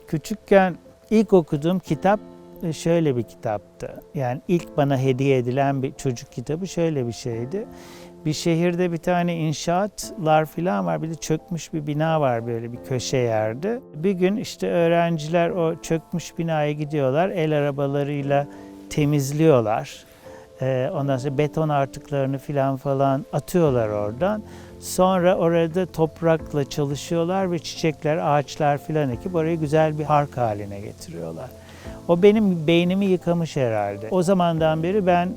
Küçükken ilk okuduğum kitap şöyle bir kitaptı. Yani ilk bana hediye edilen bir çocuk kitabı şöyle bir şeydi. Bir şehirde bir tane inşaatlar falan var. Bir de çökmüş bir bina var böyle bir köşe yerde. Bir gün işte öğrenciler o çökmüş binaya gidiyorlar. El arabalarıyla temizliyorlar. Ondan sonra beton artıklarını falan atıyorlar oradan. Sonra orada toprakla çalışıyorlar ve çiçekler, ağaçlar filan ekip orayı güzel bir park haline getiriyorlar. O benim beynimi yıkamış herhalde. O zamandan beri ben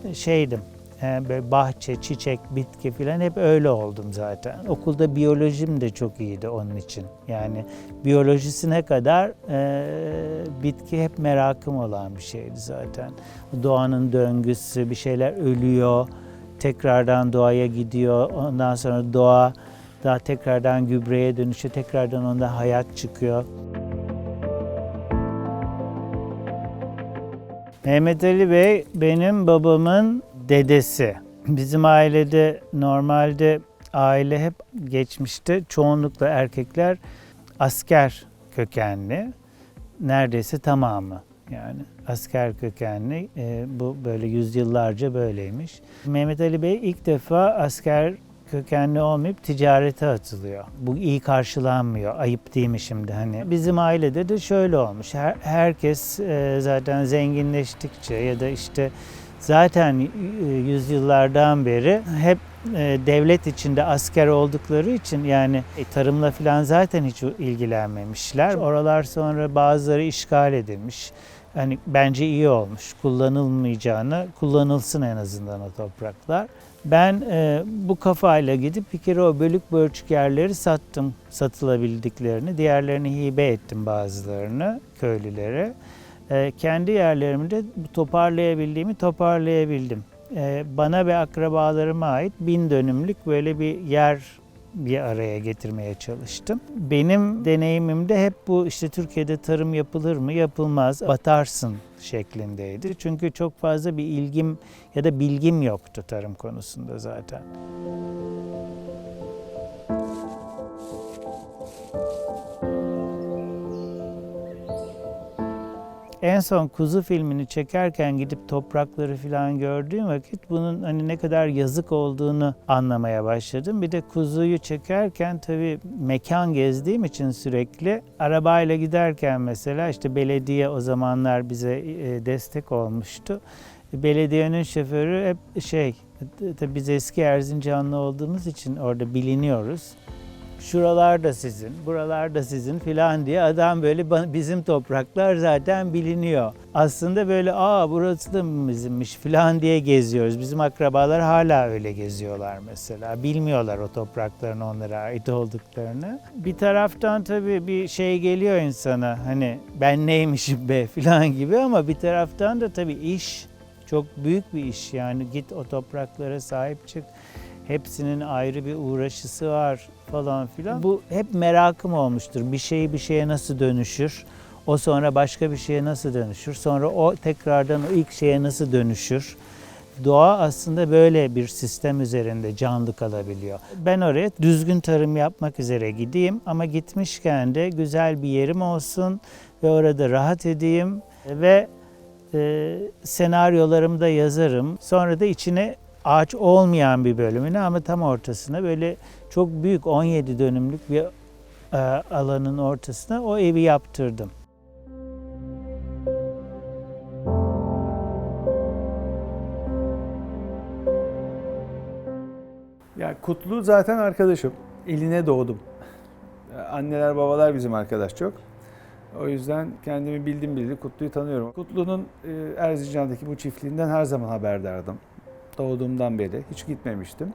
böyle bahçe, çiçek, bitki filan hep öyle oldum zaten. Okulda biyolojim de çok iyiydi onun için. Yani biyolojisine kadar bitki hep merakım olan bir şeydi zaten. Doğanın döngüsü, bir şeyler ölüyor, tekrardan doğaya gidiyor. Ondan sonra doğa daha tekrardan gübreye dönüşüyor, tekrardan onda hayat çıkıyor. Mehmet Ali Bey benim babamın dedesi. Bizim ailede normalde aile hep geçmişte çoğunlukla erkekler asker kökenli. Neredeyse tamamı yani asker kökenli. Bu böyle yüzyıllarca böyleymiş. Mehmet Ali Bey ilk defa asker kökenli olmayıp ticarete atılıyor. Bu iyi karşılanmıyor. Ayıp değil mi şimdi hani? Bizim ailede de şöyle olmuş. Herkes zaten zenginleştikçe ya da işte zaten yüzyıllardan beri hep devlet içinde asker oldukları için yani tarımla falan zaten hiç ilgilenmemişler. Oralar sonra bazıları işgal edilmiş. Hani bence iyi olmuş. Kullanılmayacağını kullanılsın en azından o topraklar. Ben bu kafayla gidip bir kere o bölük pörçük yerleri sattım, satılabildiklerini. Diğerlerini hibe ettim bazılarını köylülere. Kendi yerlerimi de toparlayabildiğimi toparlayabildim. Bana ve akrabalarıma ait 1000 dönümlük böyle bir yer bir araya getirmeye çalıştım. Benim deneyimimde hep bu işte Türkiye'de tarım yapılır mı? Yapılmaz. Batarsın şeklindeydi. Çünkü çok fazla bir ilgim ya da bilgim yoktu tarım konusunda zaten. En son Kuzu filmini çekerken gidip toprakları falan gördüğüm vakit bunun hani ne kadar yazık olduğunu anlamaya başladım. Bir de Kuzu'yu çekerken tabii mekan gezdiğim için sürekli arabayla giderken mesela işte belediye o zamanlar bize destek olmuştu. Belediyenin şoförü hep tabii biz eski Erzincanlı olduğumuz için orada biliniyoruz. Şuralar da sizin, buralar da sizin filan diye adam böyle bizim topraklar zaten biliniyor. Aslında böyle burası da bizimmiş filan diye geziyoruz. Bizim akrabalar hala öyle geziyorlar mesela. Bilmiyorlar o toprakların onlara ait olduklarını. Bir taraftan tabii bir şey geliyor insana hani ben neymişim be filan gibi ama bir taraftan da tabii iş çok büyük bir iş yani git o topraklara sahip çık. Hepsinin ayrı bir uğraşısı var falan filan. Bu hep merakım olmuştur. Bir şey bir şeye nasıl dönüşür? O sonra başka bir şeye nasıl dönüşür? Sonra o tekrardan o ilk şeye nasıl dönüşür? Doğa aslında böyle bir sistem üzerinde canlı kalabiliyor. Ben oraya düzgün tarım yapmak üzere gideyim ama gitmişken de güzel bir yerim olsun ve orada rahat edeyim ve senaryolarımı da yazarım. Sonra da içine ağaç olmayan bir bölümüne ama tam ortasına böyle çok büyük 17 dönümlük bir alanın ortasına o evi yaptırdım. Ya Kutlu zaten arkadaşım. Eline doğdum. Anneler babalar bizim arkadaş çok. O yüzden kendimi bildim bileli Kutlu'yu tanıyorum. Kutlu'nun Erzincan'daki bu çiftliğinden her zaman haberdardım. Doğduğumdan beri hiç gitmemiştim.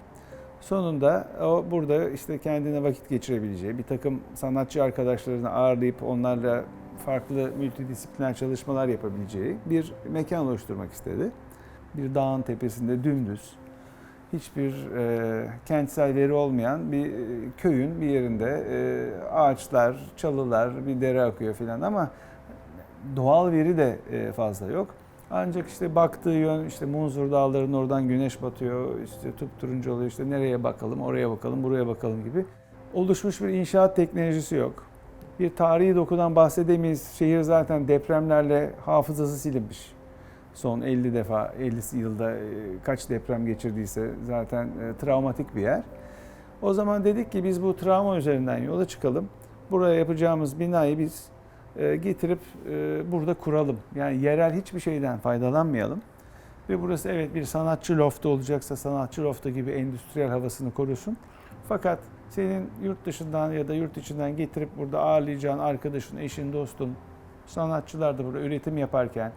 Sonunda o burada işte kendine vakit geçirebileceği, bir takım sanatçı arkadaşlarını ağırlayıp onlarla farklı multidisipliner çalışmalar yapabileceği bir mekan oluşturmak istedi. Bir dağın tepesinde dümdüz, hiçbir kentsel veri olmayan bir köyün bir yerinde ağaçlar, çalılar, bir dere akıyor filan ama doğal veri de fazla yok. Ancak işte baktığı yön işte Munzur Dağları'nın oradan güneş batıyor, işte turuncu oluyor, işte nereye bakalım, oraya bakalım, buraya bakalım gibi oluşmuş bir inşaat teknolojisi yok. Bir tarihi dokudan bahsedemeyiz. Şehir zaten depremlerle hafızası silinmiş. Son 50 defa, 50 yılda kaç deprem geçirdiyse zaten travmatik bir yer. O zaman dedik ki biz bu travma üzerinden yola çıkalım. Buraya yapacağımız binayı biz getirip burada kuralım. Yani yerel hiçbir şeyden faydalanmayalım. Ve burası evet bir sanatçı loftu olacaksa sanatçı loftu gibi endüstriyel havasını korusun. Fakat senin yurt dışından ya da yurt içinden getirip burada ağırlayacağın arkadaşın, eşin, dostun, sanatçılar da burada üretim yaparken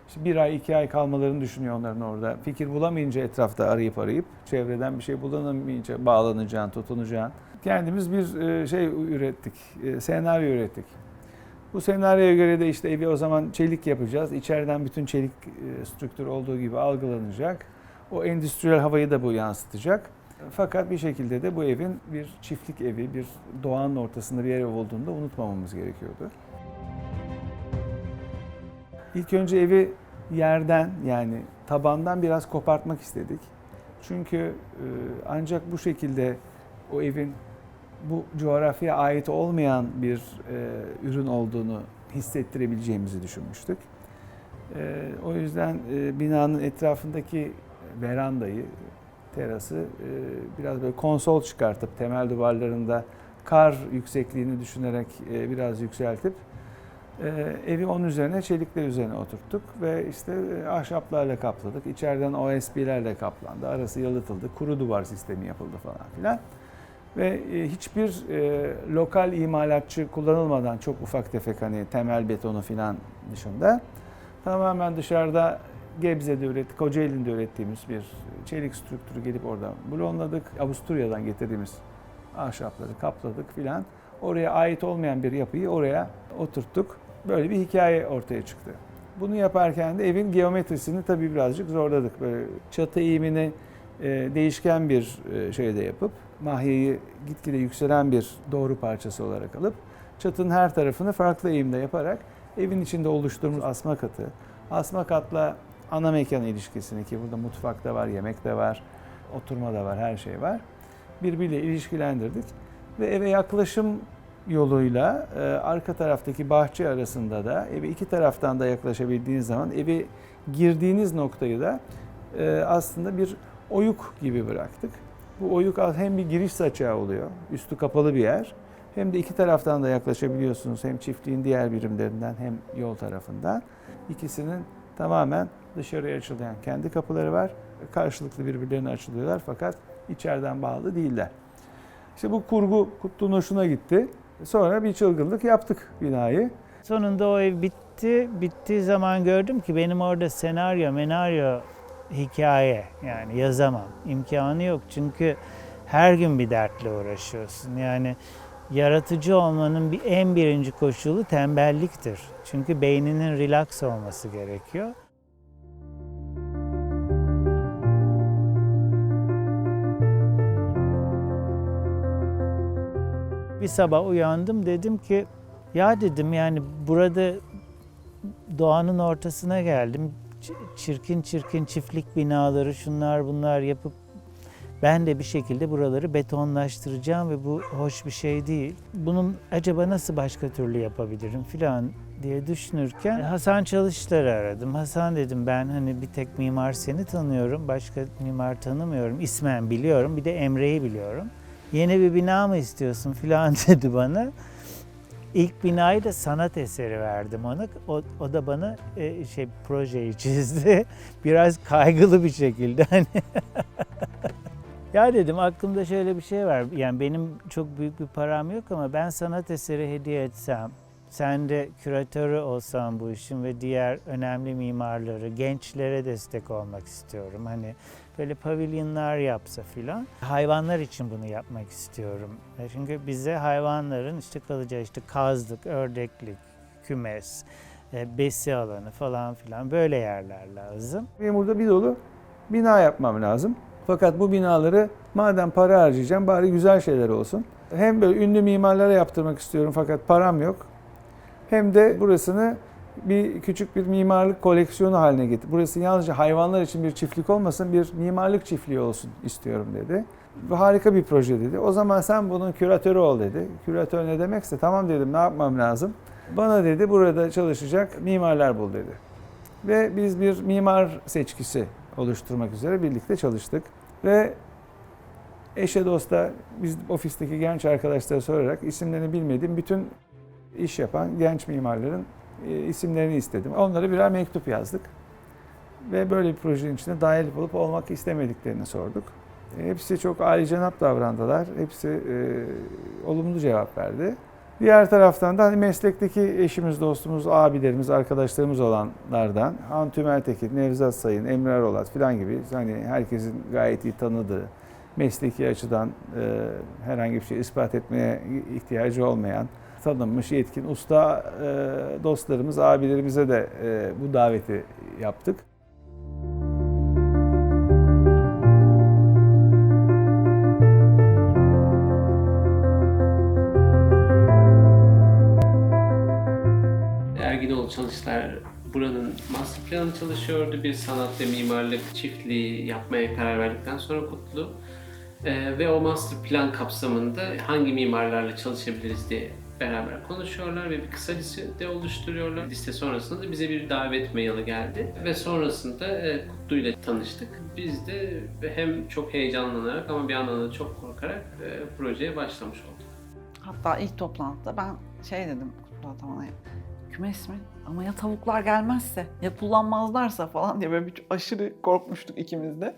işte 1 ay, 2 ay kalmalarını düşünüyor onların orada. Fikir bulamayınca etrafta arayıp çevreden bir şey bulamayınca bağlanacağın, tutunacağın. Kendimiz bir şey ürettik, senaryo ürettik. Bu senaryoya göre de işte evi o zaman çelik yapacağız. İçeriden bütün çelik strüktür olduğu gibi algılanacak. O endüstriyel havayı da bu yansıtacak. Fakat bir şekilde de bu evin bir çiftlik evi, bir doğanın ortasında bir ev olduğunu da unutmamamız gerekiyordu. İlk önce evi yerden yani tabandan biraz kopartmak istedik. Çünkü ancak bu şekilde o evin bu coğrafyaya ait olmayan bir ürün olduğunu hissettirebileceğimizi düşünmüştük. O yüzden binanın etrafındaki verandayı, terası biraz böyle konsol çıkartıp temel duvarlarında kar yüksekliğini düşünerek biraz yükseltip evi onun üzerine, çelikler üzerine oturttuk ve işte ahşaplarla kapladık. İçeriden OSB'lerle kaplandı. Arası yalıtıldı. Kuru duvar sistemi yapıldı falan filan. Ve hiçbir lokal imalatçı kullanılmadan çok ufak tefek hani temel betonu filan dışında tamamen dışarıda Gebze'de ürettik, Kocaeli'nde ürettiğimiz bir çelik strüktürü gelip orada blonladık. Avusturya'dan getirdiğimiz ahşapları kapladık filan. Oraya ait olmayan bir yapıyı oraya oturttuk. Böyle bir hikaye ortaya çıktı. Bunu yaparken de evin geometrisini tabii birazcık zorladık. Böyle çatı eğimini değişken bir şeyde yapıp mahyeyi gitgide yükselen bir doğru parçası olarak alıp çatının her tarafını farklı eğimde yaparak evin içinde oluşturduğumuz asma katı, asma katla ana mekan ilişkisini ki burada mutfak da var, yemek de var, oturma da var, her şey var. Birbiriyle ilişkilendirdik ve eve yaklaşım yoluyla arka taraftaki bahçe arasında da eve iki taraftan da yaklaşabildiğiniz zaman eve girdiğiniz noktayı da aslında bir oyuk gibi bıraktık. Bu oyuk hem bir giriş saçağı oluyor, üstü kapalı bir yer. Hem de iki taraftan da yaklaşabiliyorsunuz. Hem çiftliğin diğer birimlerinden hem yol tarafından. İkisinin tamamen dışarıya açılayan kendi kapıları var. Karşılıklı birbirlerine açılıyorlar fakat içeriden bağlı değiller. İşte bu kurgu Kutlu'nun hoşuna gitti. Sonra bir çılgınlık yaptık binayı. Sonunda o ev bitti. Bittiği zaman gördüm ki benim orada senaryo, hikaye yani yazamam. İmkanı yok çünkü her gün bir dertle uğraşıyorsun. Yani yaratıcı olmanın en birinci koşulu tembelliktir. Çünkü beyninin relax olması gerekiyor. Bir sabah uyandım dedim ki ya dedim yani burada doğanın ortasına geldim. Çirkin çiftlik binaları şunlar bunlar yapıp ben de bir şekilde buraları betonlaştıracağım ve bu hoş bir şey değil. Bunun acaba nasıl başka türlü yapabilirim filan diye düşünürken Hasan Çalışlar'ı aradım. Hasan dedim ben hani bir tek mimar seni tanıyorum, başka mimar tanımıyorum. İsmen biliyorum, bir de Emre'yi biliyorum. Yeni bir bina mı istiyorsun filan dedi bana. İlk binayı da sanat eseri verdim ona. O da bana projeyi çizdi. Biraz kaygılı bir şekilde hani. Ya dedim aklımda şöyle bir şey var. Yani benim çok büyük bir param yok ama ben sanat eseri hediye etsem, sen de küratörü olsan bu işin ve diğer önemli mimarları, gençlere destek olmak istiyorum. Hani böyle pavilyonlar yapsa filan. Hayvanlar için bunu yapmak istiyorum. Çünkü bize hayvanların işte kalacağı işte kazlık, ördeklik, kümes, besi alanı falan filan böyle yerler lazım. Benim burada bir dolu bina yapmam lazım. Fakat bu binaları madem para harcayacağım bari güzel şeyler olsun. Hem böyle ünlü mimarlara yaptırmak istiyorum fakat param yok. Hem de burasını küçük bir mimarlık koleksiyonu haline getir. Burası yalnızca hayvanlar için bir çiftlik olmasın, bir mimarlık çiftliği olsun istiyorum dedi. Harika bir proje dedi. O zaman sen bunun küratörü ol dedi. Küratör ne demekse tamam dedim, ne yapmam lazım? Bana dedi burada çalışacak mimarlar bul dedi. Ve biz bir mimar seçkisi oluşturmak üzere birlikte çalıştık. Ve eşe dosta biz ofisteki genç arkadaşlara sorarak isimlerini bilmediğim bütün iş yapan genç mimarların isimlerini istedim. Onlara birer mektup yazdık. Ve böyle bir projenin içinde dahil olup olmak istemediklerini sorduk. Hepsi çok âlicenap davrandılar. Hepsi olumlu cevap verdi. Diğer taraftan da hani meslekteki eşimiz, dostumuz, abilerimiz, arkadaşlarımız olanlardan Han Tümeltekin, Nevzat Sayın, Emre Erolat falan gibi hani herkesin gayet iyi tanıdığı, mesleki açıdan herhangi bir şey ispat etmeye ihtiyacı olmayan, tanınmış, yetkin, usta dostlarımız, abilerimize de bu daveti yaptık. Erginoğlu Çalışlar buranın master planı çalışıyordu. Bir sanat ve mimarlık çiftliği yapmaya karar verdikten sonra Kutlu. Ve o master plan kapsamında hangi mimarlarla çalışabiliriz diye beraber konuşuyorlar ve bir kısa liste oluşturuyorlar. Liste sonrasında da bize bir davet maili geldi ve sonrasında Kutlu ile tanıştık. Biz de hem çok heyecanlanarak ama bir yandan da çok korkarak projeye başlamış olduk. Hatta ilk toplantıda ben şey dedim Kutlu Ataman'a, kümes mi? Ama ya tavuklar gelmezse, ya kullanmazlarsa falan diye böyle bir aşırı korkmuştuk ikimiz de.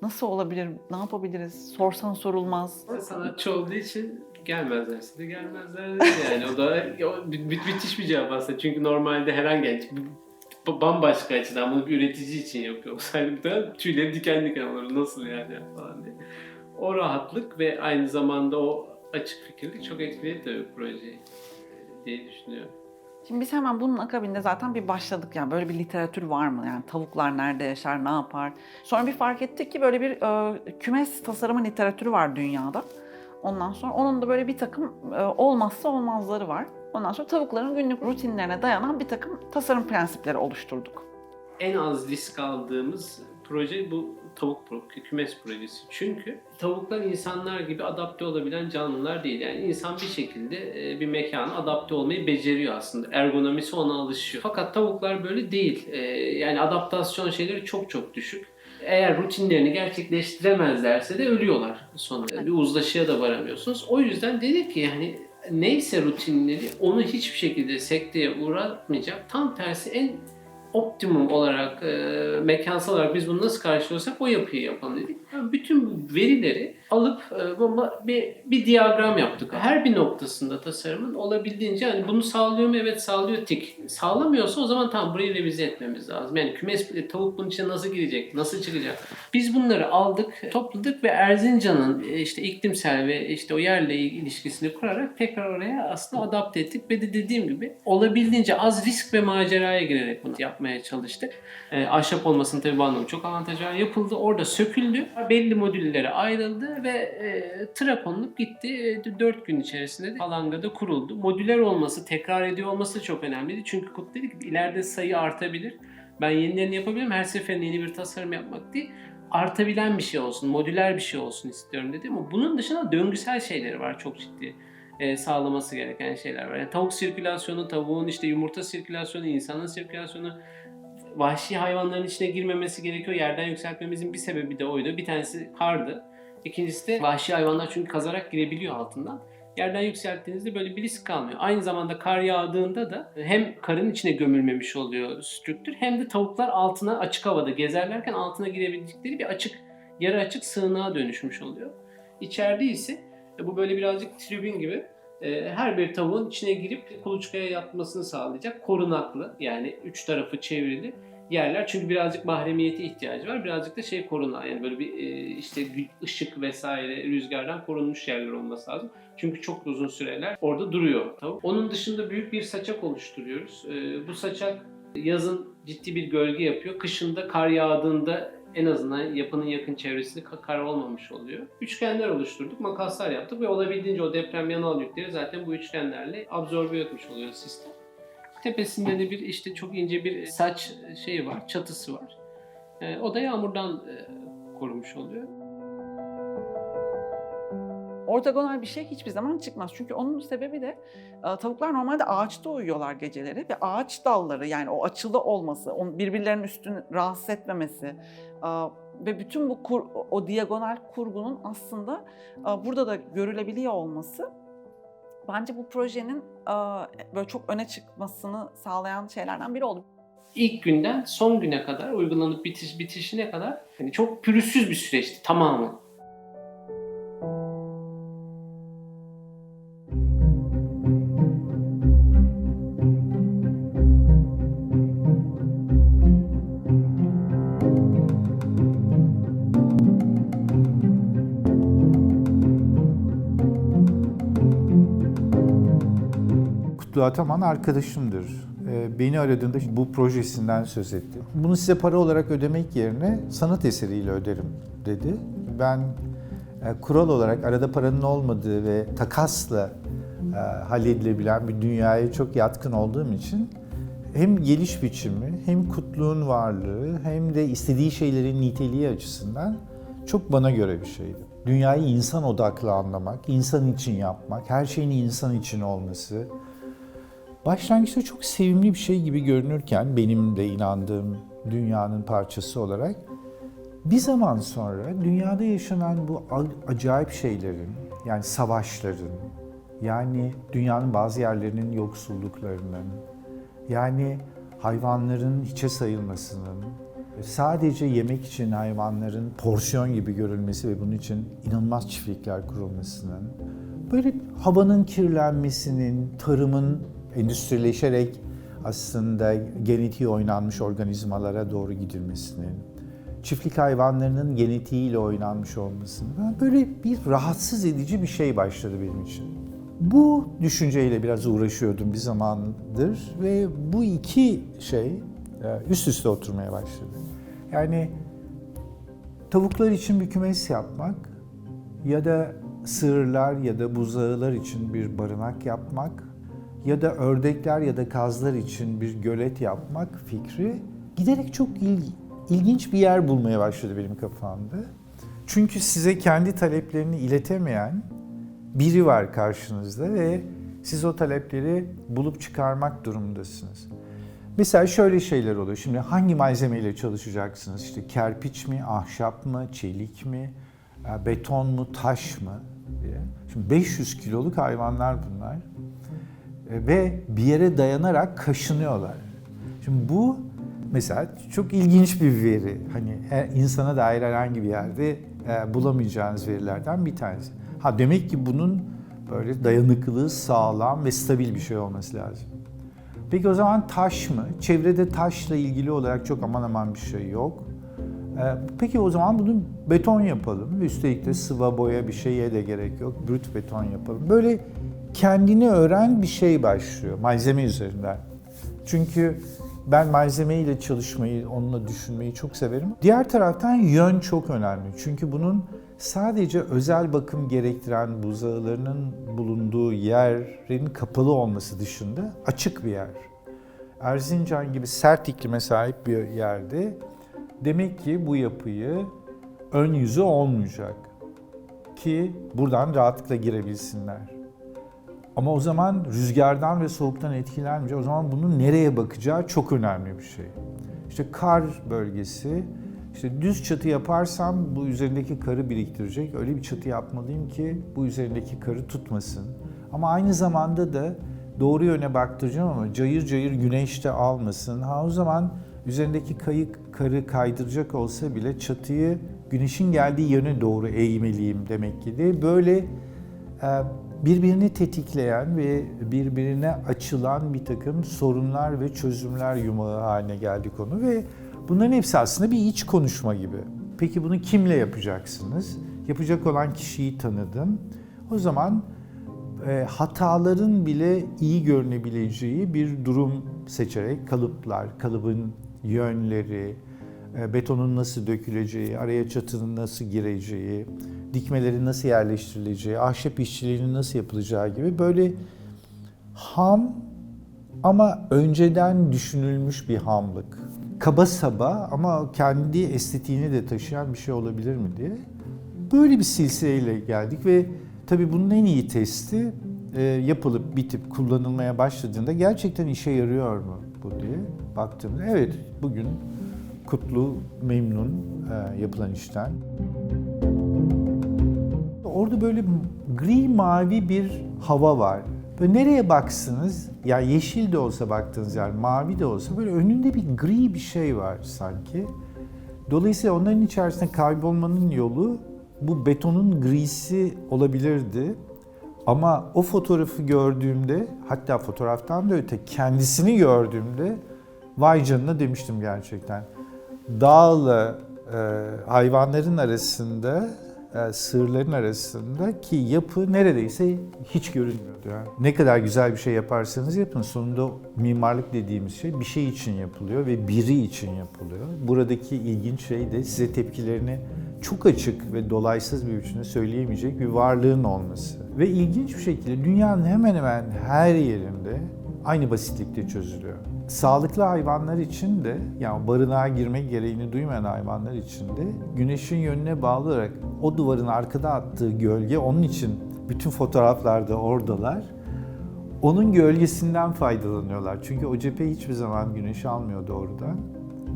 Nasıl olabilir, ne yapabiliriz, sorsan sorulmaz. Sanatçı olduğu için gelmezlerse de gelmezler dedi yani. O da müthiş bir cevap aslında. Çünkü normalde herhangi bambaşka açıdan bunu bir üretici için yapıyor. Saydıkta tüyleri diken diken olur. Nasıl yani falan diye. O rahatlık ve aynı zamanda o açık fikirlik çok etkiledi tabii projeyi diye düşünüyorum. Şimdi biz hemen bunun akabinde zaten bir başladık, yani böyle bir literatür var mı? Yani tavuklar nerede yaşar, ne yapar? Sonra bir fark ettik ki böyle bir kümes tasarımı literatürü var dünyada. Ondan sonra onun da böyle bir takım olmazsa olmazları var. Ondan sonra tavukların günlük rutinlerine dayanan bir takım tasarım prensipleri oluşturduk. En az risk aldığımız proje bu kümes projesi. Çünkü tavuklar insanlar gibi adapte olabilen canlılar değil. Yani insan bir şekilde bir mekana adapte olmayı beceriyor aslında. Ergonomisi ona alışıyor. Fakat tavuklar böyle değil. Yani adaptasyon şeyleri çok çok düşük. Eğer rutinlerini gerçekleştiremezlerse de ölüyorlar sonunda. Bir uzlaşıya da varamıyorsunuz. O yüzden dedik ki yani neyse rutinleri onu hiçbir şekilde sekteye uğratmayacak. Tam tersi en optimum olarak, mekansal olarak biz bunu nasıl karşılıyorsak o yapıyı yapalım dedik. Yani bütün bu verileri alıp bir diyagram yaptık. Her bir noktasında tasarımın olabildiğince hani bunu sağlıyor mu? Evet sağlıyor, tik. Sağlamıyorsa o zaman tamam burayı revize etmemiz lazım. Yani kümes tavuk bunun içine nasıl girecek, nasıl çıkacak? Biz bunları aldık, topladık ve Erzincan'ın işte iklimsel ve işte o yerle ilişkisini kurarak tekrar oraya aslında adapte ettik ve de dediğim gibi olabildiğince az risk ve maceraya girerek bunu yapmaya çalıştık. Ahşap olmasının tabii bu anlamda çok avantajı var. Yapıldı, orada söküldü, belli modüllere ayrıldı ve tıra konulup gitti. 4 gün içerisinde de alangada kuruldu. Modüler olması, tekrar ediyor olması çok önemliydi. Çünkü Kutlu dedi ki ileride sayı artabilir. Ben yenilerini yapabilirim. Her seferinde yeni bir tasarım yapmak değil. Artabilen bir şey olsun, modüler bir şey olsun istiyorum dedi. Ama bunun dışında döngüsel şeyleri var çok ciddi. Sağlaması gereken şeyler var. Yani tavuk sirkülasyonu, tavuğun işte yumurta sirkülasyonu, insanın sirkülasyonu, vahşi hayvanların içine girmemesi gerekiyor. Yerden yükseltmemizin bir sebebi de oydu. Bir tanesi kardı. İkincisi de vahşi hayvanlar çünkü kazarak girebiliyor altından. Yerden yükselttiğinizde böyle bir risk kalmıyor. Aynı zamanda kar yağdığında da hem karın içine gömülmemiş oluyor strüktür hem de tavuklar altına açık havada gezerlerken altına girebildikleri bir yarı açık sığınağa dönüşmüş oluyor. İçeride ise bu böyle birazcık tribün gibi her bir tavuğun içine girip kuluçkaya yatmasını sağlayacak korunaklı yani üç tarafı çevrili yerler. Çünkü birazcık mahremiyete ihtiyacı var. Birazcık da korunan yani böyle bir işte ışık vesaire rüzgardan korunmuş yerler olması lazım. Çünkü çok uzun süreler orada duruyor tavuk. Onun dışında büyük bir saçak oluşturuyoruz. Bu saçak yazın ciddi bir gölge yapıyor. Kışında kar yağdığında en azından yapının yakın çevresinde kar olmamış oluyor. Üçgenler oluşturduk, makaslar yaptık ve olabildiğince o deprem yanal yükleri zaten bu üçgenlerle absorbe etmiş oluyor sistem. Tepesinde de bir işte çok ince bir saç şeyi var, çatısı var. O da yağmurdan korumuş oluyor. ortogonal bir şey hiçbir zaman çıkmaz. Çünkü onun sebebi de tavuklar normalde ağaçta uyuyorlar geceleri ve ağaç dalları, yani o açılı olması, birbirlerinin üstünü rahatsız etmemesi ve bütün bu o diagonal kurgunun aslında burada da görülebiliyor olması bence bu projenin böyle çok öne çıkmasını sağlayan şeylerden biri oldu. İlk günden son güne kadar uygulanıp bitişine kadar yani çok pürüzsüz bir süreçti tamamı. Kutlu Ataman arkadaşımdır. Beni aradığında bu projesinden söz etti. Bunu size para olarak ödemek yerine sanat eseriyle öderim dedi. Ben kural olarak arada paranın olmadığı ve takasla halledilebilen bir dünyaya çok yatkın olduğum için hem geliş biçimi, hem Kutlu'nun varlığı, hem de istediği şeylerin niteliği açısından çok bana göre bir şeydi. Dünyayı insan odaklı anlamak, insan için yapmak, her şeyin insan için olması, başlangıçta çok sevimli bir şey gibi görünürken benim de inandığım dünyanın parçası olarak bir zaman sonra dünyada yaşanan bu acayip şeylerin, yani savaşların, yani dünyanın bazı yerlerinin yoksulluklarının, yani hayvanların hiçe sayılmasının, sadece yemek için hayvanların porsiyon gibi görülmesi ve bunun için inanılmaz çiftlikler kurulmasının, böyle havanın kirlenmesinin, tarımın endüstrileşerek aslında genetiği oynanmış organizmalara doğru gidilmesinin, çiftlik hayvanlarının genetiğiyle oynanmış olmasının, böyle bir rahatsız edici bir şey başladı benim için. Bu düşünceyle biraz uğraşıyordum bir zamandır ve bu iki şey üst üste oturmaya başladı. Yani tavuklar için bir kümes yapmak ya da sığırlar ya da buzağılar için bir barınak yapmak ya da ördekler ya da kazlar için bir gölet yapmak fikri giderek çok ilginç bir yer bulmaya başladı benim kafamda. Çünkü size kendi taleplerini iletemeyen biri var karşınızda ve siz o talepleri bulup çıkarmak durumundasınız. Mesela şöyle şeyler oluyor. Şimdi hangi malzemeyle çalışacaksınız? İşte kerpiç mi, ahşap mı, çelik mi, beton mu, taş mı diye. Şimdi 500 kiloluk hayvanlar bunlar. Ve bir yere dayanarak kaşınıyorlar. Şimdi bu mesela çok ilginç bir veri. Hani insana dair herhangi bir yerde bulamayacağınız verilerden bir tanesi. Ha demek ki bunun böyle dayanıklılığı sağlam ve stabil bir şey olması lazım. Peki o zaman taş mı? Çevrede taşla ilgili olarak çok aman aman bir şey yok. Peki o zaman bunu beton yapalım. Üstelik de sıva boya bir şeye de gerek yok. Brüt beton yapalım. Böyle kendini öğren bir şey başlıyor malzeme üzerinden. Çünkü ben malzemeyle çalışmayı, onunla düşünmeyi çok severim. Diğer taraftan yön çok önemli. Çünkü bunun sadece özel bakım gerektiren buzağılarının bulunduğu yerin kapalı olması dışında açık bir yer. Erzincan gibi sert iklime sahip bir yerde demek ki bu yapıyı ön yüzü olmayacak ki buradan rahatlıkla girebilsinler. Ama o zaman rüzgardan ve soğuktan etkilenmeyecek. O zaman bunun nereye bakacağı çok önemli bir şey. İşte kar bölgesi, işte düz çatı yaparsam bu üzerindeki karı biriktirecek. Öyle bir çatı yapmalıyım ki bu üzerindeki karı tutmasın. Ama aynı zamanda da doğru yöne baktıracağım ama cayır cayır güneşte almasın. O zaman üzerindeki karı kaydıracak olsa bile çatıyı güneşin geldiği yöne doğru eğmeliyim demek ki de böyle birbirini tetikleyen ve birbirine açılan bir takım sorunlar ve çözümler yumağı haline geldi konu ve bunların hepsi aslında bir iç konuşma gibi. Peki bunu kimle yapacaksınız? Yapacak olan kişiyi tanıdım. O zaman hataların bile iyi görünebileceği bir durum seçerek kalıplar, kalıbın yönleri, betonun nasıl döküleceği, araya çatının nasıl gireceği, dikmelerin nasıl yerleştirileceği, ahşap işçiliğinin nasıl yapılacağı gibi böyle ham ama önceden düşünülmüş bir hamlık. Kaba saba ama kendi estetiğini de taşıyan bir şey olabilir mi diye. Böyle bir silsileyle geldik ve Tabii bunun en iyi testi yapılıp bitip kullanılmaya başladığında gerçekten işe yarıyor mu bu diye baktığımda evet bugün Kutlu memnun yapılan işten. Orada böyle gri mavi bir hava var. Böyle nereye baksınız, ya yeşil de olsa baktığınız yer, mavi de olsa böyle önünde bir gri bir şey var sanki. Dolayısıyla onların içerisinde kaybolmanın yolu bu betonun grisi olabilirdi. Ama o fotoğrafı gördüğümde, hatta fotoğraftan da öte kendisini gördüğümde vay canına demiştim gerçekten. Dağla hayvanların arasında, sığırların arasındaki yapı neredeyse hiç görünmüyordu. Yani. Ne kadar güzel bir şey yaparsanız yapın, sonunda mimarlık dediğimiz şey bir şey için yapılıyor ve biri için yapılıyor. Buradaki ilginç şey de size tepkilerini çok açık ve dolaysız bir biçimde söyleyemeyecek bir varlığın olması. Ve ilginç bir şekilde dünyanın hemen hemen her yerinde aynı basitlikte çözülüyor. Sağlıklı hayvanlar için de, yani barınağa girmek gereğini duymayan hayvanlar için de güneşin yönüne bağlı olarak o duvarın arkada attığı gölge, onun için bütün fotoğraflarda oradalar. Onun gölgesinden faydalanıyorlar. Çünkü o cephe hiçbir zaman güneşi almıyor doğrudan.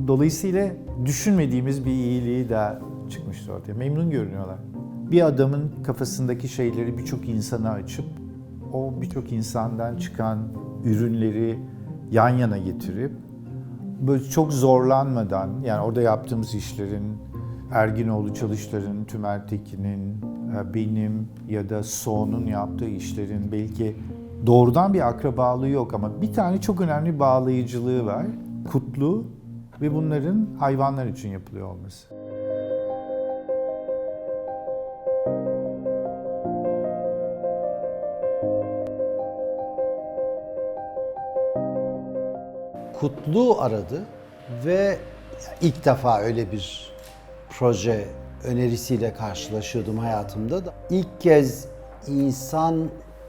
Dolayısıyla düşünmediğimiz bir iyiliği de çıkmıştı ortaya. Memnun görünüyorlar. Bir adamın kafasındaki şeyleri birçok insana açıp o birçok insandan çıkan ürünleri yan yana getirip böyle çok zorlanmadan, yani orada yaptığımız işlerin, Erginoğlu Çalışlar'ın, Tümer Tekin'in, benim ya da Soğan'ın yaptığı işlerin belki doğrudan bir akrabalığı yok ama bir tane çok önemli bağlayıcılığı var. Kutlu ve bunların hayvanlar için yapılıyor olması. Kutlu aradı ve ilk defa öyle bir proje önerisiyle karşılaşıyordum hayatımda da. İlk kez insan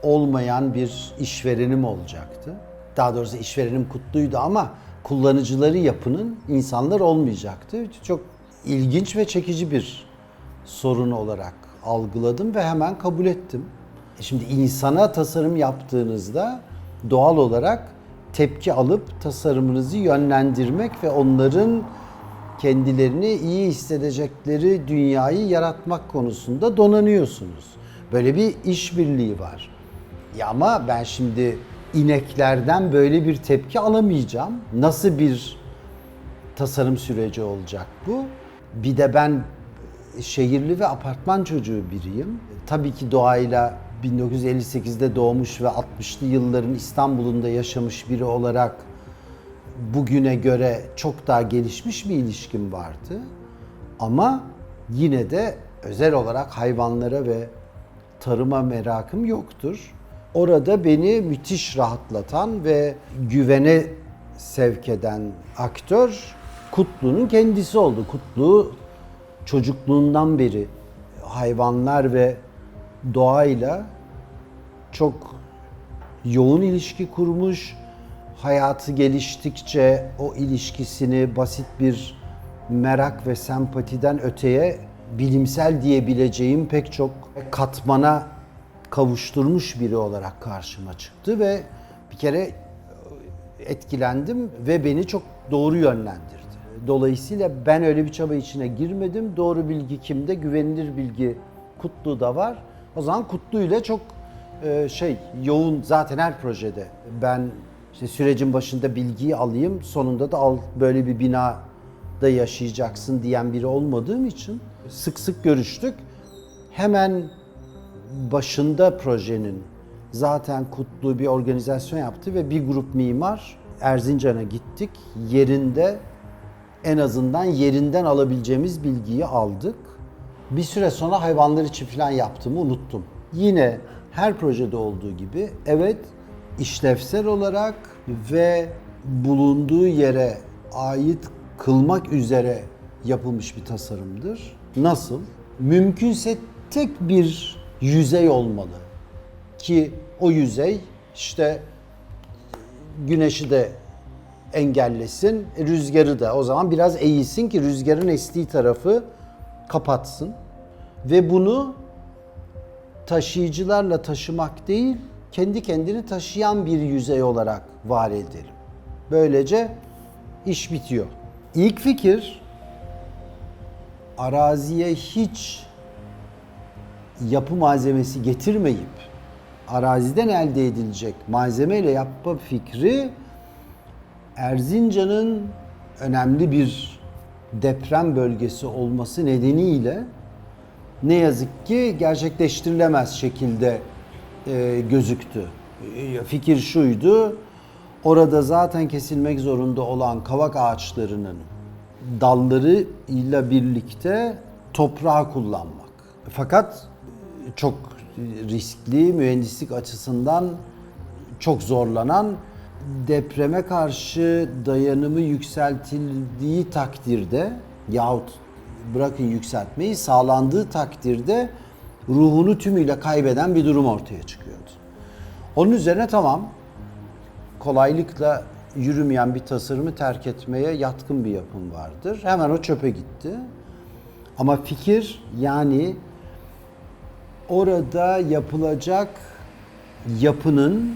olmayan bir işverenim olacaktı. Daha doğrusu işverenim Kutlu'ydu ama kullanıcıları yapının insanlar olmayacaktı. Çok ilginç ve çekici bir sorun olarak algıladım ve hemen kabul ettim. Şimdi insana tasarım yaptığınızda doğal olarak tepki alıp tasarımınızı yönlendirmek ve onların kendilerini iyi hissedecekleri dünyayı yaratmak konusunda donanıyorsunuz. Böyle bir işbirliği var. Ya ama ben şimdi ineklerden böyle bir tepki alamayacağım. Nasıl bir tasarım süreci olacak bu? Bir de ben şehirli ve apartman çocuğu biriyim. Tabii ki doğayla 1958'de doğmuş ve 60'lı yılların İstanbul'unda yaşamış biri olarak bugüne göre çok daha gelişmiş bir ilişkim vardı. Ama yine de özel olarak hayvanlara ve tarıma merakım yoktur. Orada beni müthiş rahatlatan ve güvene sevk eden aktör Kutlu'nun kendisi oldu. Kutlu çocukluğundan beri hayvanlar ve doğayla çok yoğun ilişki kurmuş. Hayatı geliştikçe o ilişkisini basit bir merak ve sempatiden öteye bilimsel diyebileceğim pek çok katmana kavuşturmuş biri olarak karşıma çıktı ve bir kere etkilendim ve beni çok doğru yönlendirdi. Dolayısıyla ben öyle bir çaba içine girmedim. Doğru bilgi kimde? Güvenilir bilgi Kutlu'da var. O zaman Kutlu ile çok yoğun zaten her projede. Ben işte sürecin başında bilgiyi alayım, sonunda da al böyle bir binada yaşayacaksın diyen biri olmadığım için sık sık görüştük. Hemen başında projenin zaten Kutlu bir organizasyon yaptı ve bir grup mimar Erzincan'a gittik. Yerinde en azından yerinden alabileceğimiz bilgiyi aldık. Bir süre sonra hayvanlar için falan yaptığımı unuttum. Yine her projede olduğu gibi evet işlevsel olarak ve bulunduğu yere ait kılmak üzere yapılmış bir tasarımdır. Nasıl? Mümkünse tek bir yüzey olmalı ki o yüzey işte güneşi de engellesin, rüzgarı da. O zaman biraz eğilsin ki rüzgarın estiği tarafı kapatsın. Ve bunu taşıyıcılarla taşımak değil, kendi kendini taşıyan bir yüzey olarak var edelim. Böylece iş bitiyor. İlk fikir, araziye hiç yapı malzemesi getirmeyip araziden elde edilecek malzemeyle yapma fikri Erzincan'ın önemli bir deprem bölgesi olması nedeniyle ne yazık ki gerçekleştirilemez şekilde gözüktü. Fikir şuydu, orada zaten kesilmek zorunda olan kavak ağaçlarının dalları ile birlikte toprağı kullanmak. Fakat çok riskli, mühendislik açısından çok zorlanan, depreme karşı dayanımı yükseltildiği takdirde yahut bırakın yükseltmeyi, sağlandığı takdirde ruhunu tümüyle kaybeden bir durum ortaya çıkıyordu. Onun üzerine tamam, kolaylıkla yürümeyen bir tasarımı terk etmeye yatkın bir yapım vardır. Hemen o çöpe gitti. Ama fikir, yani orada yapılacak yapının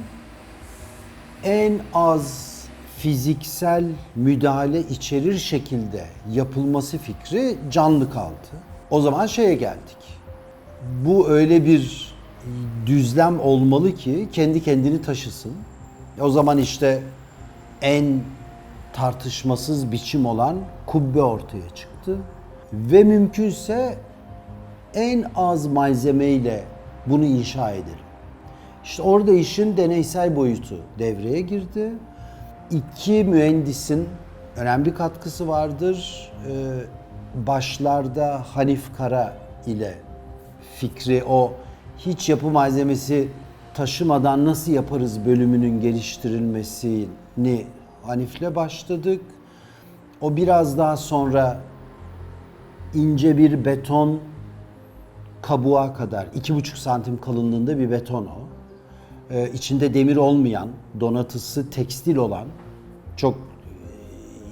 en az fiziksel müdahale içerir şekilde yapılması fikri canlı kaldı. O zaman şeye geldik. Bu öyle bir düzlem olmalı ki kendi kendini taşısın. O zaman işte en tartışmasız biçim olan kubbe ortaya çıktı. Ve mümkünse en az malzemeyle bunu inşa edelim. İşte orada işin deneysel boyutu devreye girdi. İki mühendisin önemli katkısı vardır. Başlarda Hanif Kara ile fikri, o hiç yapı malzemesi taşımadan nasıl yaparız bölümünün geliştirilmesini Hanif'le başladık. O biraz daha sonra ince bir beton kabuğa kadar, 2,5 santim kalınlığında bir beton o. İçinde demir olmayan, donatısı tekstil olan çok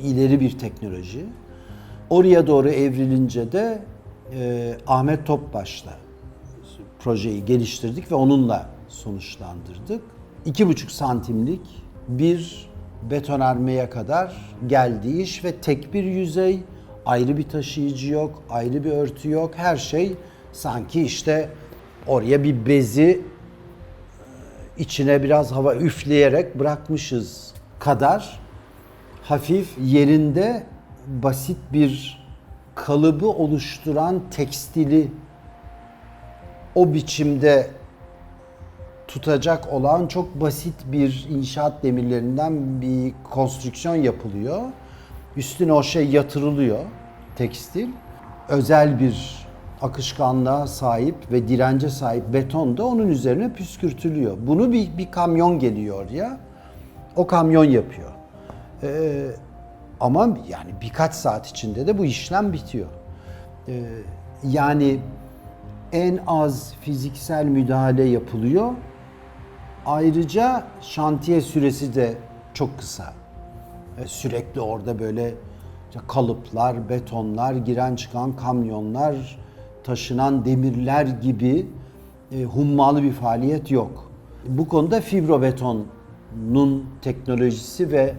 ileri bir teknoloji. Oraya doğru evrilince de Ahmet Topbaş'la projeyi geliştirdik ve onunla sonuçlandırdık. 2,5 santimlik bir betonarmeye kadar geldi iş ve tek bir yüzey, ayrı bir taşıyıcı yok, ayrı bir örtü yok. Her şey sanki işte oraya bir bezi içine biraz hava üfleyerek bırakmışız kadar hafif, yerinde basit bir kalıbı oluşturan tekstili o biçimde tutacak olan çok basit bir inşaat demirlerinden bir konstrüksiyon yapılıyor. Üstüne o şey yatırılıyor, tekstil. Özel bir akışkanlığa sahip ve dirence sahip beton da onun üzerine püskürtülüyor. Bunu bir kamyon geliyor ya, o kamyon yapıyor. Ama yani birkaç saat içinde de bu işlem bitiyor. Yani en az fiziksel müdahale yapılıyor. Ayrıca şantiye süresi de çok kısa. Sürekli orada böyle kalıplar, betonlar, giren çıkan kamyonlar, taşınan demirler gibi hummalı bir faaliyet yok. Bu konuda fibrobetonun teknolojisi ve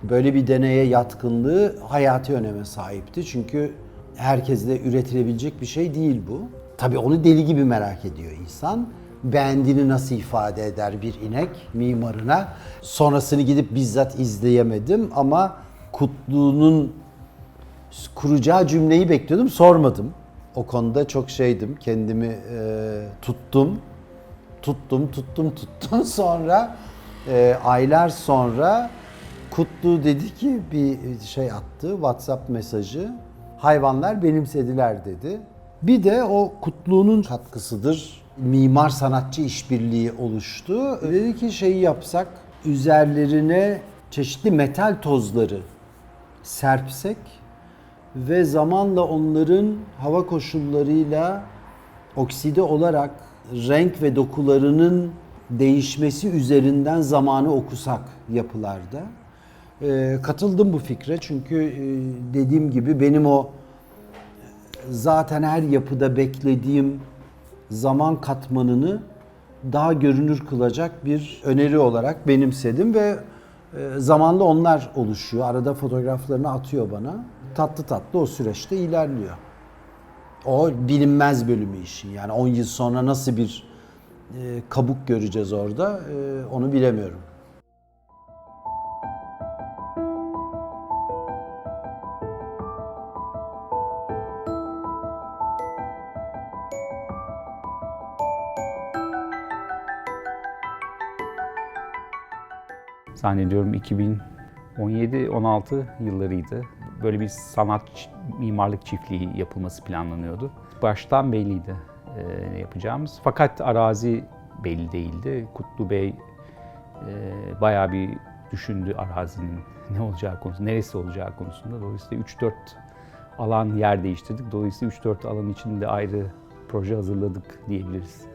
böyle bir deneye yatkınlığı hayati öneme sahipti. Çünkü herkesle üretilebilecek bir şey değil bu. Tabii onu deli gibi merak ediyor insan. Beğendiğini nasıl ifade eder bir inek mimarına? Sonrasını gidip bizzat izleyemedim ama Kutlu'nun kuracağı cümleyi bekliyordum, sormadım. O konuda çok şeydim, kendimi tuttum. Sonra aylar sonra Kutlu dedi ki, bir şey attı, WhatsApp mesajı. Hayvanlar benimsediler dedi. Bir de o Kutlu'nun katkısıdır. Mimar sanatçı işbirliği oluştu. Dedi ki şeyi yapsak, üzerlerine çeşitli metal tozları serpsek ve zamanla onların hava koşullarıyla okside olarak renk ve dokularının değişmesi üzerinden zamanı okusak yapılarda. Katıldım bu fikre çünkü dediğim gibi benim o zaten her yapıda beklediğim zaman katmanını daha görünür kılacak bir öneri olarak benimsedim ve zamanla onlar oluşuyor. Arada fotoğraflarını atıyor bana. Tatlı tatlı o süreçte ilerliyor. O bilinmez bölümü işin. Yani 10 yıl sonra nasıl bir kabuk göreceğiz orada onu bilemiyorum. Zannediyorum 2017-16 yıllarıydı. Böyle bir sanat mimarlık çiftliği yapılması planlanıyordu. Baştan belliydi ne yapacağımız. Fakat arazi belli değildi. Kutlu Bey bayağı bir düşündü arazinin ne olacağı konusunda, neresi olacağı konusunda. Dolayısıyla 3-4 alan yer değiştirdik. Dolayısıyla 3-4 alan içinde ayrı proje hazırladık diyebiliriz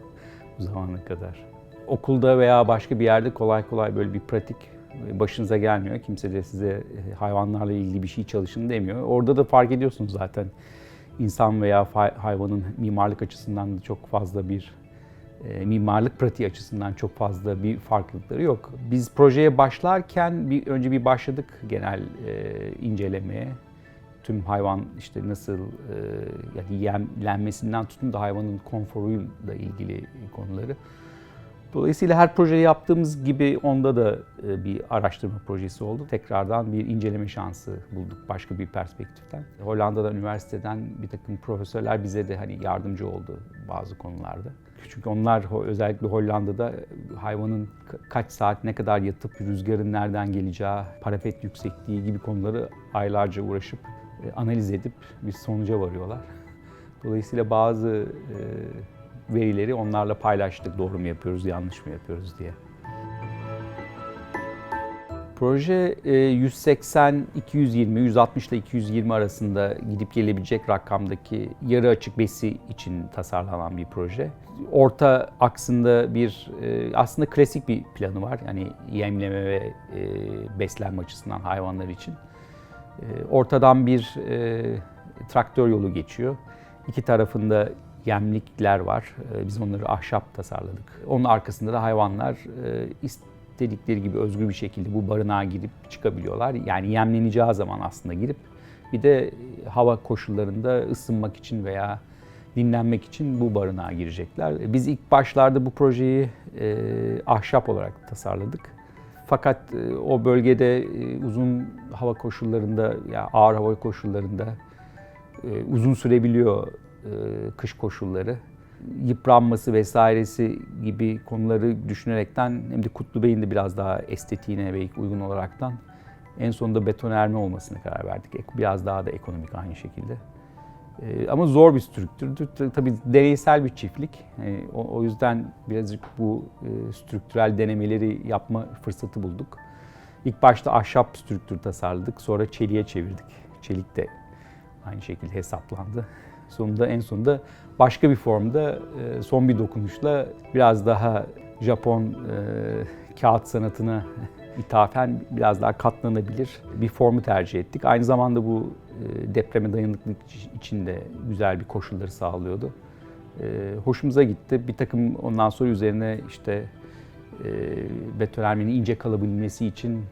bu zamana kadar. Okulda veya başka bir yerde kolay kolay böyle bir pratik başınıza gelmiyor. Kimse de size hayvanlarla ilgili bir şey çalışın demiyor. Orada da fark ediyorsunuz zaten insan veya hayvanın mimarlık açısından da çok fazla bir mimarlık pratiği açısından çok fazla bir farklılıkları yok. Biz projeye başlarken önce bir başladık genel incelemeye. Tüm hayvan işte nasıl yani yemlenmesinden tutun da hayvanın konforuyla ilgili konuları. Dolayısıyla her projeyi yaptığımız gibi onda da bir araştırma projesi oldu. Tekrardan bir inceleme şansı bulduk başka bir perspektiften. Hollanda'dan, üniversiteden bir takım profesörler bize de hani yardımcı oldu bazı konularda. Çünkü onlar özellikle Hollanda'da hayvanın kaç saat ne kadar yatıp rüzgarın nereden geleceği, parapet yüksekliği gibi konuları aylarca uğraşıp analiz edip bir sonuca varıyorlar. Dolayısıyla bazı verileri onlarla paylaştık. Doğru mu yapıyoruz, yanlış mı yapıyoruz diye. Proje 180, 220, 160 ile 220 arasında gidip gelebilecek rakamdaki yarı açık besi için tasarlanan bir proje. Orta aksında bir aslında klasik bir planı var. Yani yemleme ve beslenme açısından hayvanlar için. Ortadan bir traktör yolu geçiyor. İki tarafında yemlikler var. Biz onları ahşap tasarladık. Onun arkasında da hayvanlar istedikleri gibi özgür bir şekilde bu barınağa girip çıkabiliyorlar. Yani yemleneceği zaman aslında girip bir de hava koşullarında ısınmak için veya dinlenmek için bu barınağa girecekler. Biz ilk başlarda bu projeyi ahşap olarak tasarladık. Fakat o bölgede uzun hava koşullarında, yani ağır hava koşullarında uzun sürebiliyor kış koşulları. Yıpranması vesairesi gibi konuları düşünerekten hem de Kutlu Bey'in de biraz daha estetiğine ve uygun olaraktan en sonunda betonerme olmasına karar verdik. Biraz daha da ekonomik aynı şekilde. Ama zor bir strüktürdü. Tabii deneysel bir çiftlik. O yüzden birazcık bu strüktürel denemeleri yapma fırsatı bulduk. İlk başta ahşap strüktür tasarladık. Sonra çeliğe çevirdik. Çelik de aynı şekilde hesaplandı. En sonunda başka bir formda son bir dokunuşla biraz daha Japon kağıt sanatına ithafen biraz daha katlanabilir bir formu tercih ettik. Aynı zamanda bu depreme dayanıklılık için de güzel bir koşulları sağlıyordu. Hoşumuza gitti. Bir takım ondan sonra üzerine işte betonermenin ince kalabilmesi için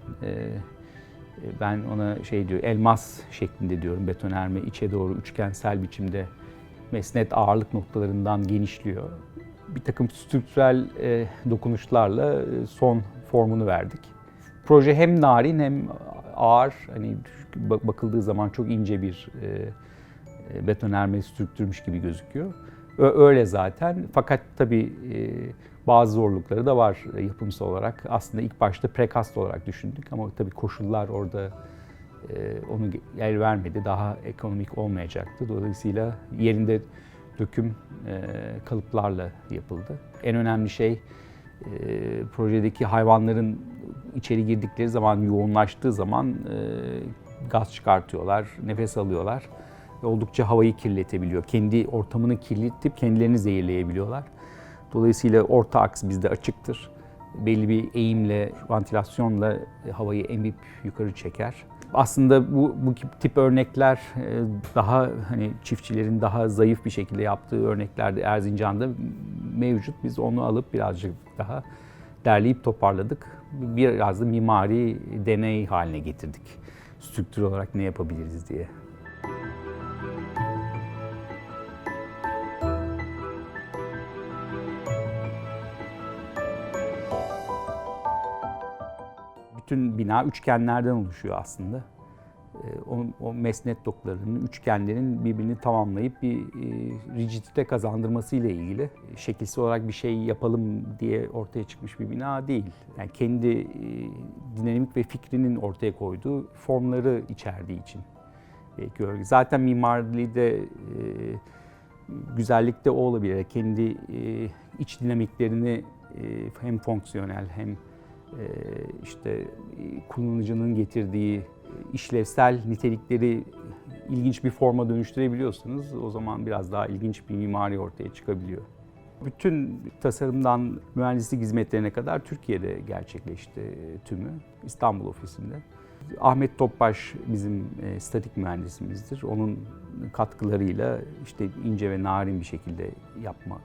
ben ona elmas şeklinde diyorum. Betonerme içe doğru üçgensel biçimde mesnet ağırlık noktalarından genişliyor. Bir takım strüktürel dokunuşlarla son formunu verdik. Proje hem narin hem ağır, hani bakıldığı zaman çok ince bir betonerme strüktürmüş gibi gözüküyor. Öyle zaten. Fakat tabii bazı zorlukları da var yapımsal olarak. Aslında ilk başta prekast olarak düşündük ama tabii koşullar orada onu el vermedi. Daha ekonomik olmayacaktı. Dolayısıyla yerinde döküm kalıplarla yapıldı. En önemli şey projedeki hayvanların içeri girdikleri zaman, yoğunlaştığı zaman gaz çıkartıyorlar, nefes alıyorlar. Ve oldukça havayı kirletebiliyor. Kendi ortamını kirletip kendilerini zehirleyebiliyorlar. Dolayısıyla orta aks bizde açıktır. Belli bir eğimle, ventilasyonla havayı emip yukarı çeker. Aslında bu tip örnekler daha hani çiftçilerin daha zayıf bir şekilde yaptığı örnekler de Erzincan'da mevcut. Biz onu alıp birazcık daha derleyip toparladık. Biraz da mimari deney haline getirdik. Strüktür olarak ne yapabiliriz diye. Bütün bina üçgenlerden oluşuyor aslında. O mesnet doklarının, üçgenlerin birbirini tamamlayıp bir rigidite kazandırması ile ilgili şekilsel olarak bir şey yapalım diye ortaya çıkmış bir bina değil. Yani kendi dinamik ve fikrinin ortaya koyduğu formları içerdiği için belki öyle. Zaten mimaride güzellik de o olabilir. Kendi iç dinamiklerini hem fonksiyonel hem işte kullanıcının getirdiği işlevsel nitelikleri ilginç bir forma dönüştürebiliyorsanız o zaman biraz daha ilginç bir mimari ortaya çıkabiliyor. Bütün tasarımdan mühendislik hizmetlerine kadar Türkiye'de gerçekleşti tümü, İstanbul ofisinde. Ahmet Topbaş bizim statik mühendisimizdir. Onun katkılarıyla işte ince ve narin bir şekilde yapmak,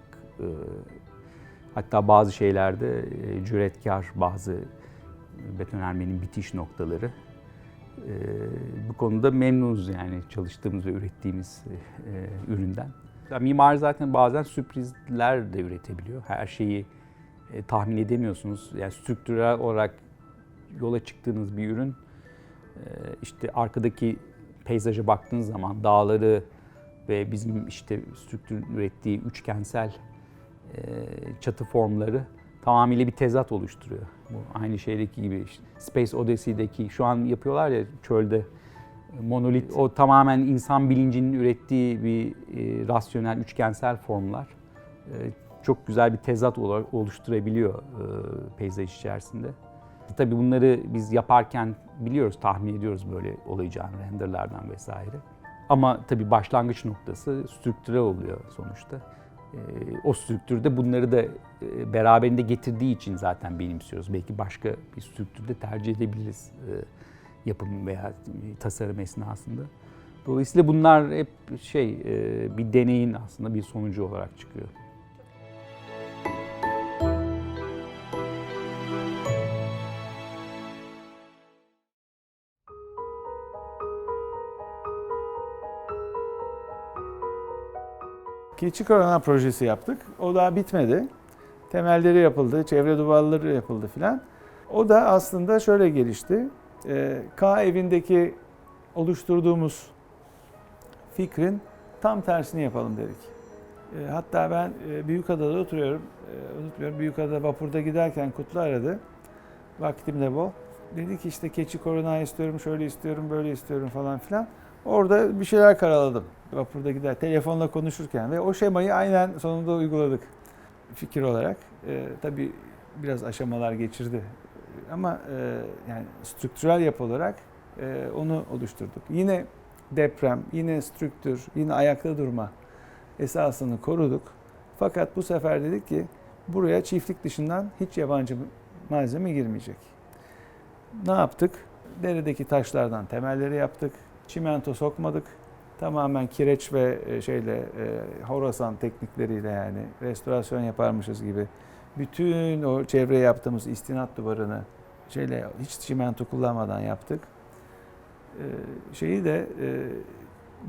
hatta bazı şeylerde cüretkar bazı betonarmenin bitiş noktaları. Bu konuda memnunuz yani çalıştığımız ve ürettiğimiz üründen. Mimar zaten bazen sürprizler de üretebiliyor. Her şeyi tahmin edemiyorsunuz. Yani strüktürel olarak yola çıktığınız bir ürün, işte arkadaki peyzaja baktığınız zaman dağları ve bizim işte strüktür ürettiği üçgensel çatı formları tamamıyla bir tezat oluşturuyor. Bu aynı şeydeki gibi işte Space Odyssey'deki şu an yapıyorlar ya çölde monolit. O tamamen insan bilincinin ürettiği bir rasyonel üçgensel formlar. Çok güzel bir tezat oluşturabiliyor peyzaj içerisinde. Tabii bunları biz yaparken biliyoruz, tahmin ediyoruz böyle olacağını renderlardan vesaire. Ama tabii başlangıç noktası strüktürel oluyor sonuçta. O strüktürde bunları da beraberinde getirdiği için zaten benimsiyoruz. Belki başka bir strüktürde tercih edebiliriz yapım veya tasarım esnasında. Dolayısıyla bunlar hep bir deneyin aslında bir sonucu olarak çıkıyor. Keçi Korona projesi yaptık. O daha bitmedi. Temelleri yapıldı, çevre duvarları yapıldı filan. O da aslında şöyle gelişti. K evindeki oluşturduğumuz fikrin tam tersini yapalım dedik. Hatta ben Büyükada'da oturuyorum. Unutmuyorum, Büyükada'da vapurda giderken Kutlu aradı. Vaktim de bol. Dedi ki işte Keçi Korona istiyorum, şöyle istiyorum, böyle istiyorum falan filan. Orada bir şeyler karaladım. Vapurda gider, telefonla konuşurken ve o şemayı aynen sonunda uyguladık fikir olarak. Tabii biraz aşamalar geçirdi ama yani strüktürel yapı olarak onu oluşturduk. Yine deprem, yine strüktür, yine ayakta durma esasını koruduk. Fakat bu sefer dedik ki buraya çiftlik dışından hiç yabancı malzeme girmeyecek. Ne yaptık? Deredeki taşlardan temelleri yaptık. Çimento sokmadık. Tamamen kireç ve Horasan teknikleriyle yani restorasyon yaparmışız gibi bütün o çevreye yaptığımız istinat duvarını hiç çimento kullanmadan yaptık.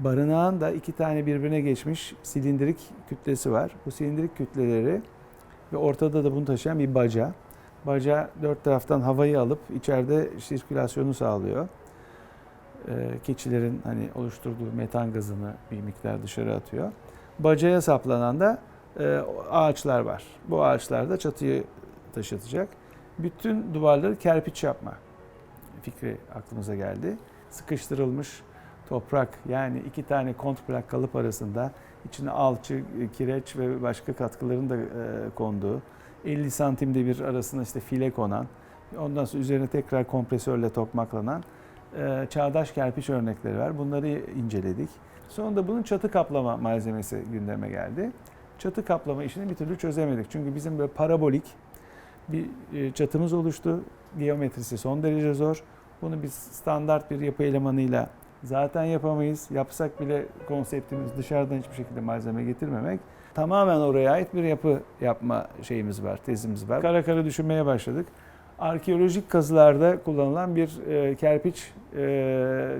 Barınağın da 2 tane birbirine geçmiş silindirik kütlesi var. Bu silindirik kütleleri ve ortada da bunu taşıyan bir baca. Baca 4 taraftan havayı alıp içeride sirkülasyonu sağlıyor. Keçilerin oluşturduğu metan gazını bir miktar dışarı atıyor. Bacaya saplanan da ağaçlar var. Bu ağaçlar da çatıyı taşıtacak. Bütün duvarları kerpiç yapma fikri aklımıza geldi. Sıkıştırılmış toprak yani 2 tane kontrplak kalıp arasında içine alçı, kireç ve başka katkıların da konduğu 50 santimde bir arasına file konan ondan sonra üzerine tekrar kompresörle tokmaklanan çağdaş kerpiç örnekleri var. Bunları inceledik. Sonunda bunun çatı kaplama malzemesi gündeme geldi. Çatı kaplama işini bir türlü çözemedik. Çünkü bizim böyle parabolik bir çatımız oluştu. Geometrisi son derece zor. Bunu biz standart bir yapı elemanıyla zaten yapamayız. Yapsak bile konseptimiz dışarıdan hiçbir şekilde malzeme getirmemek. Tamamen oraya ait bir yapı yapma şeyimiz var, tezimiz var. Kara kara düşünmeye başladık. Arkeolojik kazılarda kullanılan bir kerpiç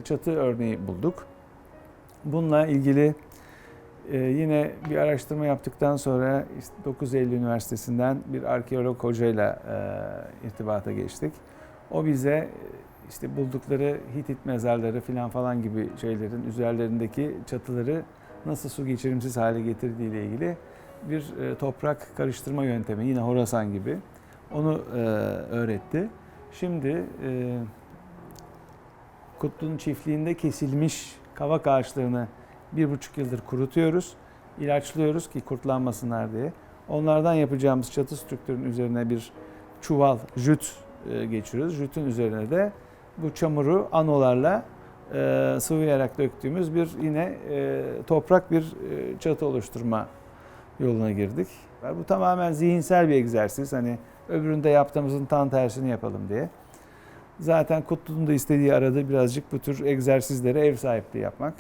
çatı örneği bulduk. Bununla ilgili yine bir araştırma yaptıktan sonra 9 Eylül Üniversitesi'nden bir arkeolog hocayla irtibata geçtik. O bize işte buldukları Hitit mezarları falan gibi şeylerin üzerlerindeki çatıları nasıl su geçirimsiz hale getirdiği ile ilgili bir toprak karıştırma yöntemi, yine Horasan gibi, onu öğretti. Şimdi Kutlu'nun çiftliğinde kesilmiş kavak ağaçlarını 1,5 yıldır kurutuyoruz, ilaçlıyoruz ki kurtlanmasınlar diye. Onlardan yapacağımız çatı strüktürünün üzerine bir çuval, jüt geçiriyoruz. Jütün üzerine de bu çamuru anolarla sıvayarak döktüğümüz bir yine toprak bir çatı oluşturma yoluna girdik. Bu tamamen zihinsel bir egzersiz. Hani öbüründe yaptığımızın tam tersini yapalım diye. Zaten Kutlu'nun da istediği arada birazcık bu tür egzersizlere ev sahipliği yapmak.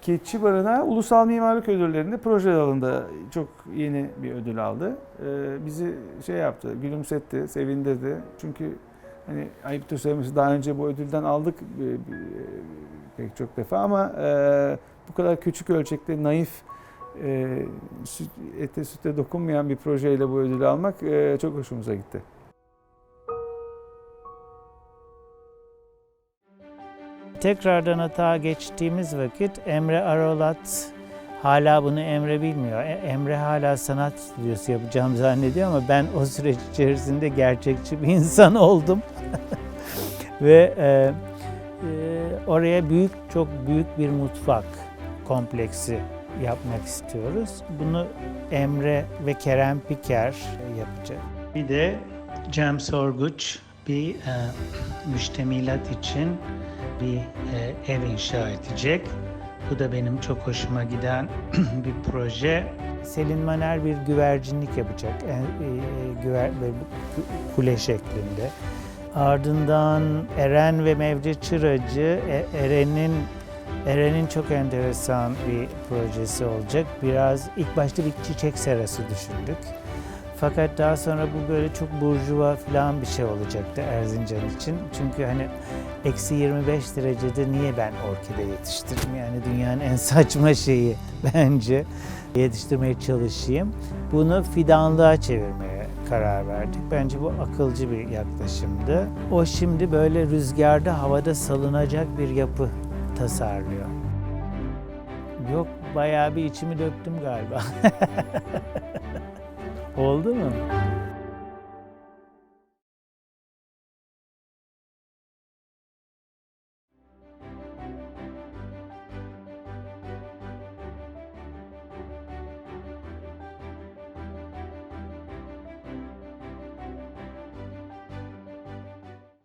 Keçi Barınağı Ulusal Mimarlık Ödülleri'nde proje dalında çok yeni bir ödül aldı. Bizi şey yaptı, gülümsetti, sevindirdi. Çünkü hani ayıptır söylemesi, daha önce bu ödülden aldık pek çok defa ama bu kadar küçük ölçekte naif, ete süte dokunmayan bir projeyle bu ödülü almak çok hoşumuza gitti. Tekrardan hata geçtiğimiz vakit Emre Arolat, hala bunu Emre bilmiyor. Emre hala sanat stüdyosu yapacağım zannediyor ama ben o süreç içerisinde gerçekçi bir insan oldum. Ve oraya çok büyük bir mutfak kompleksi yapmak istiyoruz. Bunu Emre ve Kerem Piker yapacak. Bir de Cem Sorguç bir müştemilat için bir ev inşa edecek. Bu da benim çok hoşuma giden bir proje. Selin Maner bir güvercinlik yapacak. Kule şeklinde. Ardından Eren ve Mevce Çıracı, Eren'in çok enteresan bir projesi olacak. Biraz ilk başta bir çiçek serası düşündük. Fakat daha sonra bu böyle çok burjuva falan bir şey olacaktı Erzincan için. Çünkü hani eksi 25 derecede niye ben orkide yetiştireyim? Yani dünyanın en saçma şeyi bence. Yetiştirmeye çalışayım. Bunu fidanlığa çevirmeye karar verdik. Bence bu akılcı bir yaklaşımdı. O şimdi böyle rüzgarda havada salınacak bir yapı tasarlıyor. Yok, bayağı bir içimi döktüm galiba. Oldu mu?